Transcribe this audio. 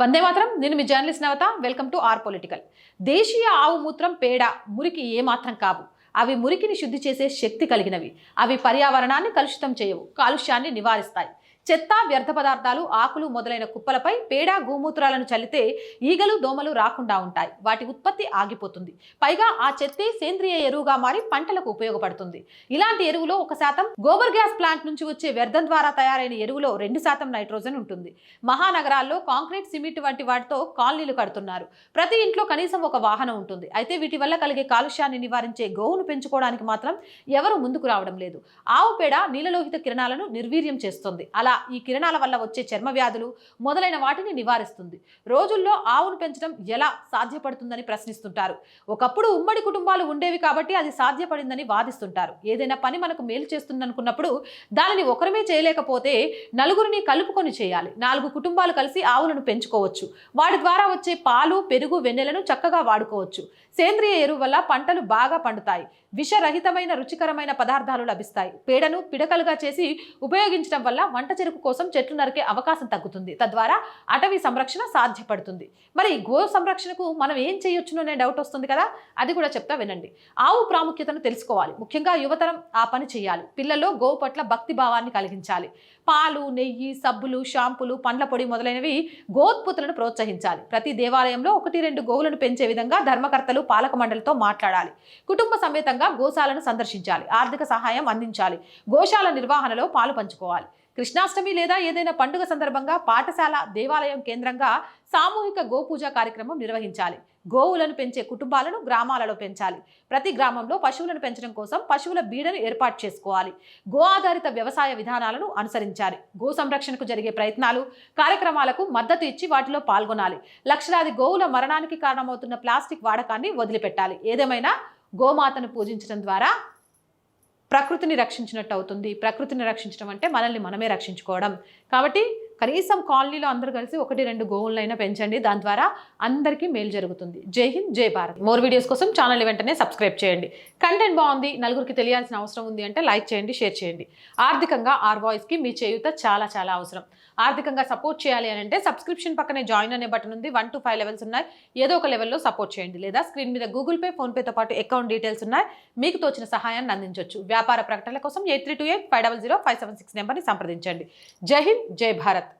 వందే మాత్రం. నేను మీ journalist Navata. Welcome to our political. దేశీయ ఆవు మూత్రం, పేడ, మురికి ఏమాత్రం కావు. అవి మురికిని శుద్ధి చేసే శక్తి కలిగినవి. అవి పర్యావరణాన్ని కలుషితం చేయవు, కాలుష్యాన్ని నివారిస్తాయి. చెత్త, వ్యర్థ పదార్థాలు, ఆకులు మొదలైన కుప్పలపై పేడ, గోమూత్రాలను చల్లితే ఈగలు, దోమలు రాకుండా ఉంటాయి. వాటి ఉత్పత్తి ఆగిపోతుంది. పైగా ఆ చెత్తే సేంద్రియ ఎరువుగా మారి పంటలకు ఉపయోగపడుతుంది. ఇలాంటి ఎరువులో 1% గోబర్ గ్యాస్ ప్లాంట్ నుంచి వచ్చే వ్యర్థం ద్వారా తయారైన ఎరువులో 2% నైట్రోజన్ ఉంటుంది. మహానగరాల్లో కాంక్రీట్, సిమెంట్ వంటి వాటితో కాలనీలు కడుతున్నారు. ప్రతి ఇంట్లో కనీసం ఒక వాహనం ఉంటుంది. అయితే వీటి వల్ల కలిగే కాలుష్యాన్ని నివారించే గోవును పెంచుకోవడానికి మాత్రం ఎవరు ముందుకు రావడం లేదు. ఆవు పేడ నీలలోహిత కిరణాలను నిర్వీర్యం చేస్తుంది. అలా ఈ కిరణాల వల్ల వచ్చే చర్మ వ్యాధులు మొదలైన వాటిని నివారిస్తుంది. రోజుల్లో ఆవును పెంచడం ఎలా సాధ్యపడుతుందని ప్రశ్నిస్తుంటారు. ఒకప్పుడు ఉమ్మడి కుటుంబాలు ఉండేవి కాబట్టి అది సాధ్యపడిందని వాదిస్తుంటారు. ఏదైనా పని మనకు మేలు చేస్తుందనుకున్నప్పుడు దానిని ఒకరమే చేయలేకపోతే నలుగురిని కలుపుకొని చేయాలి. 4 కుటుంబాలు కలిసి ఆవులను పెంచుకోవచ్చు. వాటి ద్వారా వచ్చే పాలు, పెరుగు, వెన్నెలను చక్కగా వాడుకోవచ్చు. సేంద్రియ ఎరువు వల్ల పంటలు బాగా పండుతాయి. విషరహితమైన రుచికరమైన పదార్థాలు లభిస్తాయి. పేడను పిడకలుగా చేసి ఉపయోగించడం వల్ల వంట చెరుకు కోసం చెట్లు నరికే అవకాశం తగ్గుతుంది. తద్వారా అటవీ సంరక్షణ సాధ్యపడుతుంది. మరి గో సంరక్షణకు మనం ఏం చేయొచ్చునో అనే డౌట్ వస్తుంది కదా, అది కూడా చెప్తా వినండి. ఆవు ప్రాముఖ్యతను తెలుసుకోవాలి. ముఖ్యంగా యువతరం ఆ పని చేయాలి. పిల్లల్లో గోవు పట్ల భక్తి భావాన్ని కలిగించాలి. పాలు, నెయ్యి, సబ్బులు, షాంపులు, పండ్ల పొడి మొదలైనవి గోత్పత్తులను ప్రోత్సహించాలి. ప్రతి దేవాలయంలో 1-2 గోవులను పెంచే విధంగా ధర్మకర్తలు, పాలక మండలితో మాట్లాడాలి. కుటుంబ సమేతంగా గోశాలను సందర్శించాలి. ఆర్థిక సహాయం అందించాలి. గోశాల నిర్వహణలో పాలు పంచుకోవాలి. కృష్ణాష్టమి లేదా ఏదైనా పండుగ సందర్భంగా పాఠశాల, దేవాలయం కేంద్రంగా సామూహిక గోపూజ కార్యక్రమం నిర్వహించాలి. గోవులను పెంచే కుటుంబాలను గ్రామాలలో పెంచాలి. ప్రతి గ్రామంలో పశువులను పెంచడం కోసం పశువుల బీడను ఏర్పాటు చేసుకోవాలి. గో ఆధారిత వ్యవసాయ విధానాలను అనుసరించాలి. గో సంరక్షణకు జరిగే ప్రయత్నాలు, కార్యక్రమాలకు మద్దతు ఇచ్చి వాటిలో పాల్గొనాలి. లక్షలాది గోవుల మరణానికి కారణమవుతున్న ప్లాస్టిక్ వాడకాన్ని వదిలిపెట్టాలి. ఏదేమైనా గోమాతను పూజించడం ద్వారా ప్రకృతిని రక్షించినట్టు అవుతుంది. ప్రకృతిని రక్షించడం అంటే మనల్ని మనమే రక్షించుకోవడం. కాబట్టి కనీసం కాలనీలో అందరూ కలిసి 1-2 గోవులైనా పెంచండి. దాని ద్వారా అందరికీ మేలు జరుగుతుంది. జై హింద్, జై భారత్. మోర్ వీడియోస్ కోసం ఛానల్ వెంటనే సబ్స్క్రైబ్ చేయండి. కంటెంట్ బాగుంది, నలుగురికి తెలియాల్సిన అవసరం ఉంది అంటే లైక్ చేయండి, షేర్ చేయండి. ఆర్థికంగా ఆర్ వాయిస్కి మీ చేయూత చాలా చాలా అవసరం. ఆర్థికంగా సపోర్ట్ చేయాలి అని అంటే సబ్స్క్రిప్షన్ పక్కనే జాయిన్ అనే బటన్ ఉంది. 1 to 5 లెవెల్స్ ఉన్నాయి. ఏదో ఒక లెవెల్లో సపోర్ట్ చేయండి. లేదా స్క్రీన్ మీద గూగుల్ పే, ఫోన్పేతో పాటు అకౌంట్ డీటెయిల్స్ ఉన్నాయి. మీకు తోచిన సహాయాన్ని అందించవచ్చు. వ్యాపార ప్రకటనల కోసం 8328 500 576 నెంబర్ని సంప్రదించండి. జై హింద్, జై భారత్.